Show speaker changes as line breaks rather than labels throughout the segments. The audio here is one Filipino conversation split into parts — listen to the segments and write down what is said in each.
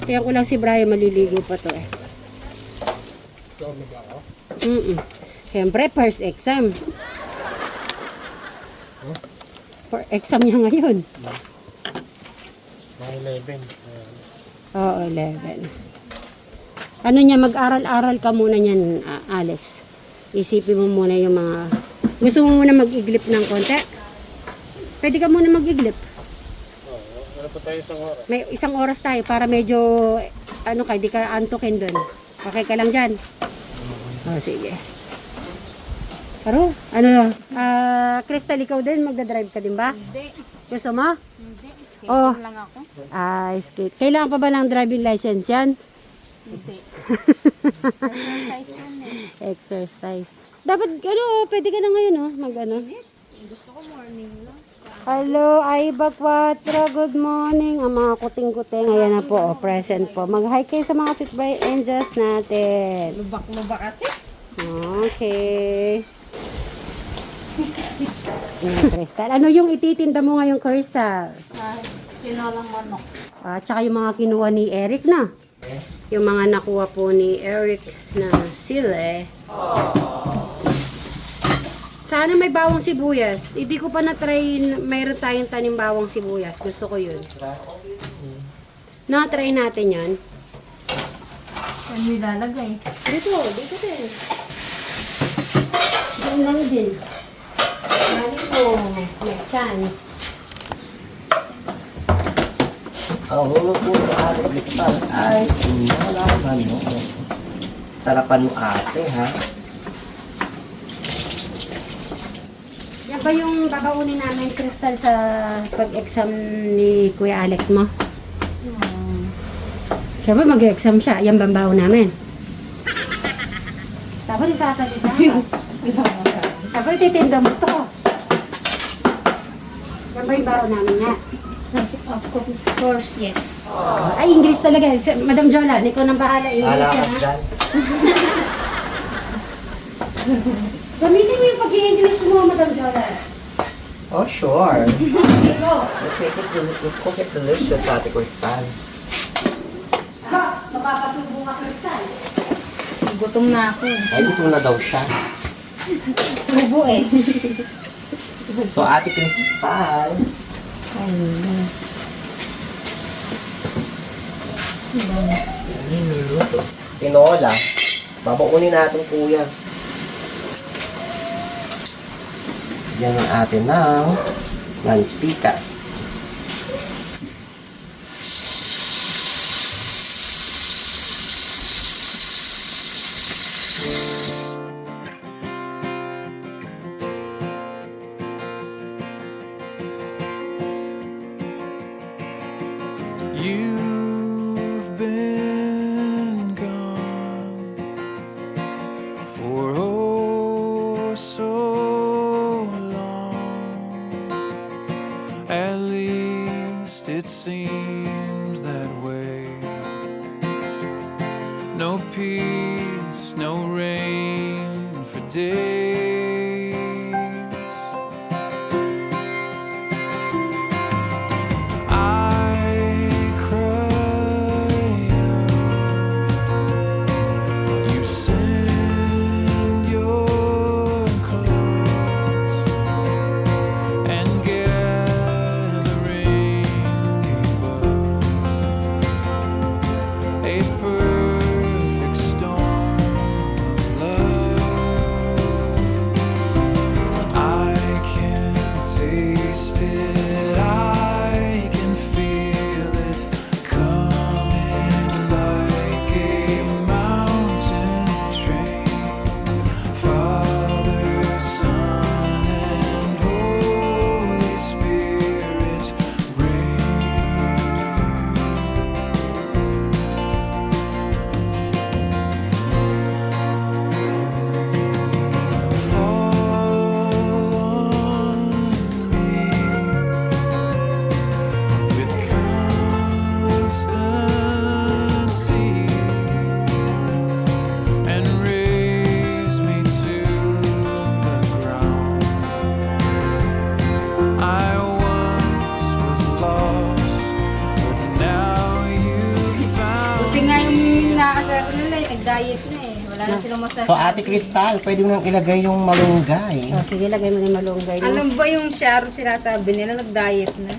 Kaya ko lang si Brian maliligo pa to eh.
So, ano ba ako?
Siyempre, first exam. For exam niya ngayon.
Mga 11. Ayan.
Oo, 11. Ano niya, mag-aral-aral ka muna niyan, Alex. Isipin mo muna yung mga... Gusto mo muna mag-iglip ng konti? Pwede ka muna mag-iglip.
Oo. Ano pa tayo isang oras?
May isang oras tayo para medyo, ano ka, di ka antukin doon. Okay ka lang dyan? Oh, sige. Pero, ano, Crystal, ikaw din, magdadrive ka din ba?
Hindi.
Gusto mo?
Hindi.
Oh.
Skate lang ako.
Skate. Kailangan pa ba ng driving license yan?
Hindi. Exercise yun eh.
Exercise. Dapat, ano, pwede ka na ngayon, oh, mag-ano.
Gusto ko morning lang.
Hello, Aiba Quattro, good morning. Ang mga kuting-kuting, ayan na po, oh, present po. Mag-hi kayo sa mga Sweet Bright Angels natin.
Lubak-lubak kasi.
Okay. Ayan, Crystal. Ano yung ititinda mo ngayong Crystal?
Sinolang manok.
Tsaka yung mga kinuha ni Eric na. Yung mga nakuha po ni Eric na sile. Sana may bawang sibuyas. Hindi ko pa na-try, mayroon tayong tanim bawang sibuyas. Gusto ko yun. Na-try natin yan.
Saan mo ilalagay?
Dito din. Diyan lang din. Mali ko, may chance.
Ang ulo po ng ating kristal ay sinalaman mo. Sarapan mo ate, ha?
Yan ba yung babaunin namin, Crystal, sa pag-exam ni Kuya Alex mo? Siyempre mag-exam siya. Yan ba ang baon namin? Tapos isasalita ka. Tapos titinda mo to. Yan ba yung baon namin nga?
Of course, yes.
Ay, English talaga. Madam Jola, ikaw nang bahala. English
Hala ka
yan, ha?
dyan.
Gamitin mo yung pag-i-English mo, Madam Jola.
Oh, sure.
Okay, go.
You cook it delicious, ate kristal.
Ha! Mapapasubo ka, Crystal.
Gutom na ako.
Ay, dito na daw siya.
Subo eh.
So, ate kristal. Tinola. Babaunin natin po yan. Yan ang atin ng mantika.
You've been gone for oh so long. At least it seems that way. No peace, no rain for days. Perfect storm of love.
inaasar nila eh, nag-diet na eh. Wala na silang masasabi.
So, Ate Crystal, pwede mo nang ilagay yung malunggay.
So, sige, lagay mo na yung malunggay. No?
Alam ba yung Sharon sinasabi nila, nag-diet na?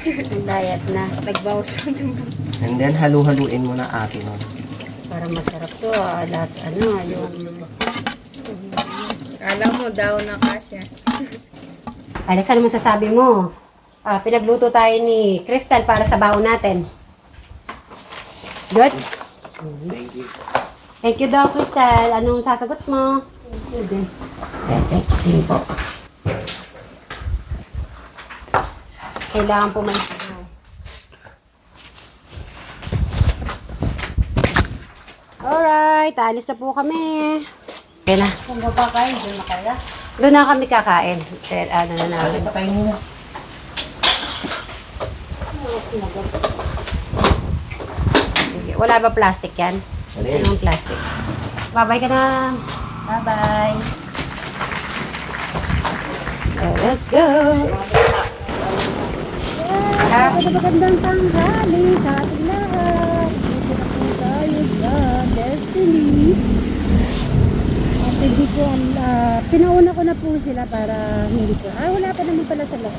Nag-diet na.
Nagbawas na diba?
And then, halu-haluin mo na ate nun.
Para masarap to. Yung...
Alam mo daw na kasya.
Alex, ano masasabi mo? Pinagluto tayo ni Crystal para sa baon natin. Good?
Thank you.
Thank you daw, Crystal. Anong sasagot mo?
Thank you po.
Kailangan po may sabaw. Alright, alis na po kami. Okay na.
Kung papakain, doon na kaya?
Doon na kami kakain. Pero ano na namin.
Patayin mo na.
Sige. Wala ba plastic yan?
Wala yan.
Anong plastic? Bye-bye ka na. Bye-bye. Let's go. Happy na magandang tanghali sa ating lahat. Dito na po tayo sa Destiny. At hindi ko pinauna ko na po sila para hindi ko. Wala pa naman pala sa loob.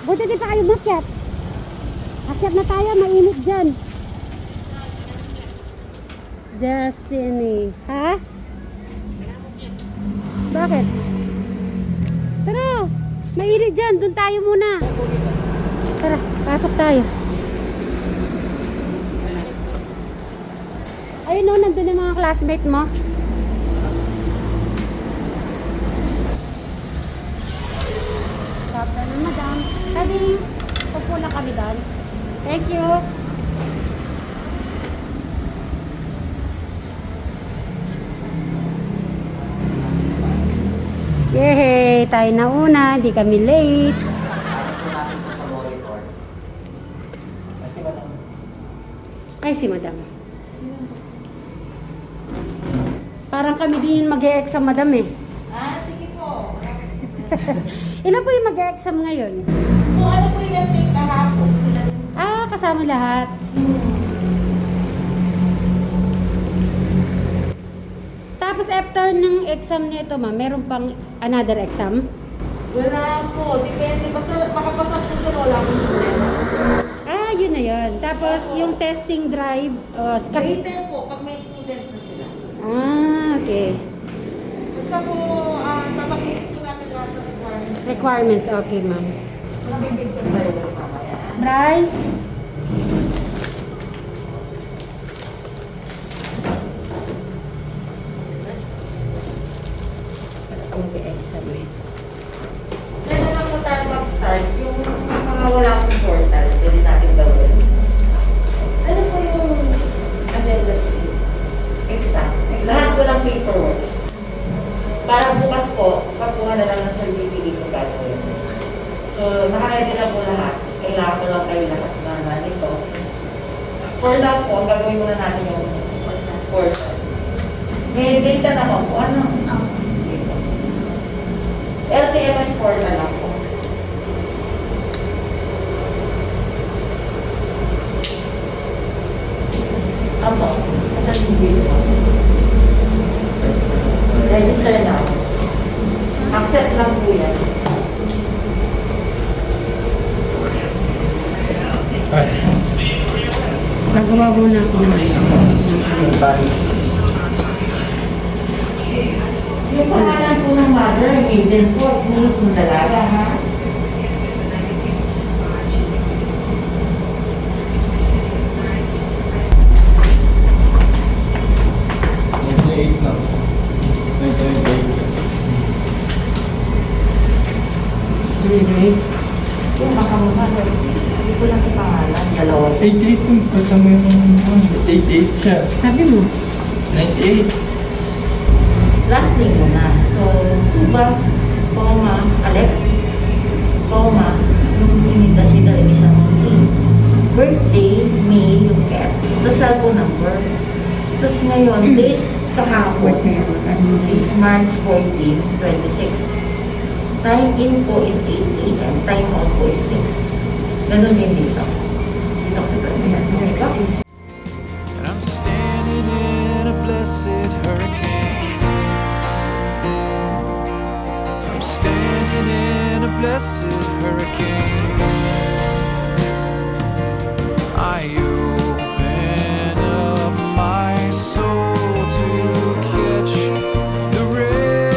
Buti di pa kayo makyat. Akyat na tayo, mainit dyan. Destiny. Ha? Bakit? Tara, mainit dyan. Doon tayo muna. Tara, pasok tayo. Ayun o, nandun yung mga classmate mo. Kapta na, madam. Pwede, pupo lang kami doon. Thank you. Yehey! Tayo na una, hindi kami late.
Sa monitor. Kasi madam.
Ay, si madam. Parang kami din mag-e-exam, madam eh.
Sige po.
Ilan po yung mag-e-exam ngayon?
Kung ano po yung take kahapon, sila
Kasama lahat. Tapos after ng exam nito, ma'am, meron pang another exam?
wala po. Depende. Basta makapasa po sila, wala akong problema.
Yun na yun. Tapos yung testing drive,
Later po, pag may student na sila.
okay.
Basta po, papakilit po natin lahat ng requirements.
Requirements, okay, ma'am.
Mabibig ko ba yun mamaya?
Bray? Mag-exam eh.
Kaya naman po tayo mag-start, yung mga wala akong portal, pwede natin gawin. Ano po yung agenda fee? Exam. Lahat po ng paperworks. Para bukas po, pagkuha na lang ng certificate ko gagawin. So, nakaready na po lahat. Kailangan ko lang kayo lahat na nito. For now po, gagawin muna natin yung portal. May data naman po. Ano? Sige po. LTMS portal lang po. Apo, kasal yung video. Register na. Accept lang po yan.
Gagawa muna ako ng
Yung pangalan po ng mother, agent po, please, ng dalaga, ha? Yung makamukha, hindi ko lang si pangalan, dalawa.
88 yung kasama yung 88 siya.
Sabi mo?
98.
Last name mo na. So, Suba, Toma, Alexis, Toma, yung initial initial mo C. Birthday, May, yung F. Tapos cellphone number. Tapos ngayon, date kahapon is March 14, 26. Time in po is 8 a.m. Time out po is 6. Ganun din dito. Dito ako sa ganyan.
And I'm standing in a blessed hurricane. I'm standing in a blessed hurricane. I open up my soul to catch the rain.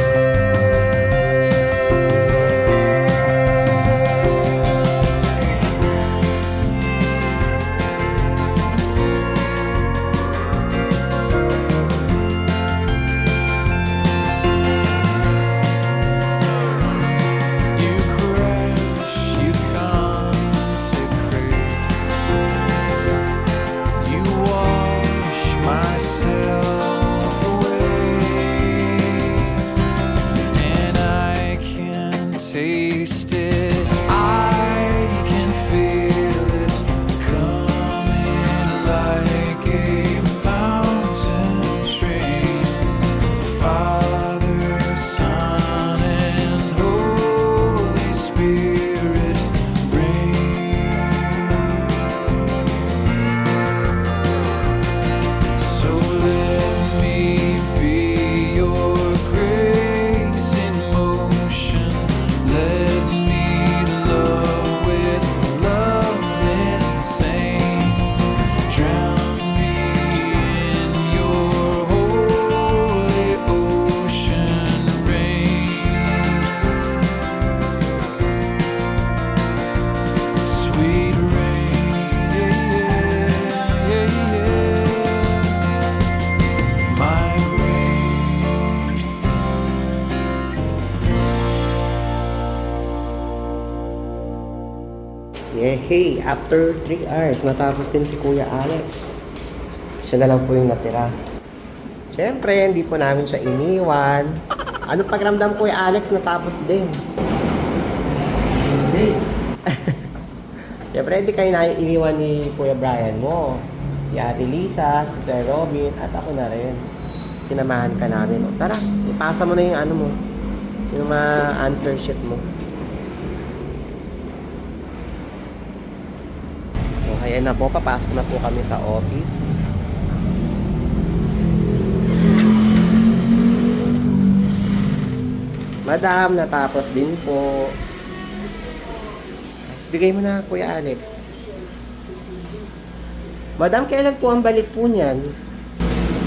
You crash, you consecrate, you wash myself away, and I can taste it, I can feel it coming like a mountain stream. Father, Son, and Holy Spirit reign. So let me be your grace in motion. Let me love with love insane. Drown me in your holy ocean rain. Sweet rain, my rain.
Hey, after 3 hours, natapos din si Kuya Alex. Siya na lang po yung natira. Siyempre, hindi po namin siya iniwan. Ano pakiramdam, Kuya Alex, natapos din?
Hindi.
Siyempre, hindi kayo iniwan ni Kuya Brian mo. Si Ate Lisa, si Sir Robin, at ako na rin. Sinamahan ka namin. O, tara, ipasa mo na yung ano mo. Yung mga answer sheet mo. So, ayan na po. Papasok na po kami sa office. Madam, natapos din po. Bigay mo na, Kuya Alex. Madam, kailan po ang balik po niyan?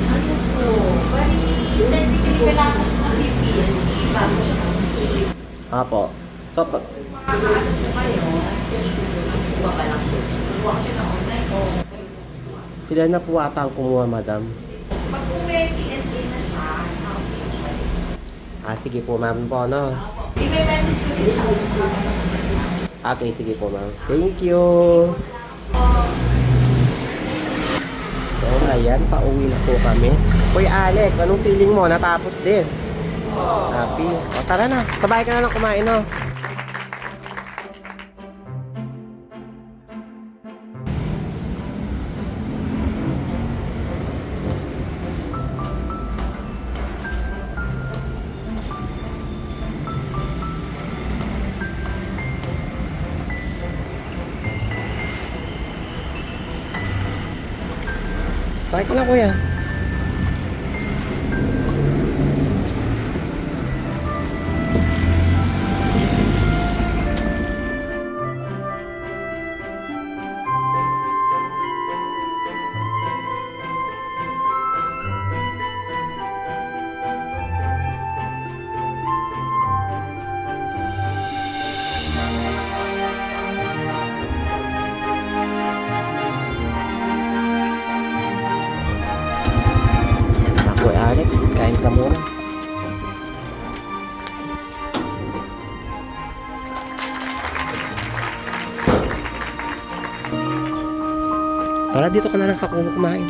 Ano po? Bali, technically kailangan ko kasi PSP bago siya mag-trip.
Apo. So, pag...
Makakaano po kayo? Kuha ka lang po. Kuha ko siya ng online o
Sila na po ata ang kumuha, madam.
pag may PSA na siya, ako siya balik.
Sige po, ma'am po, no?
I-may message ko din siya kung makakasama sa
Okay, sige po, ma'am. Thank you. So, ayan, pauwi na po kami. Kuya Alex, anong feeling mo? Natapos din. Happy. O, tara na. Sabay ka na lang kumain, no? Sakay ka lang, kuya. Kuya Alex, kain ka muna. Tara, dito ka na lang sa kubo kumain.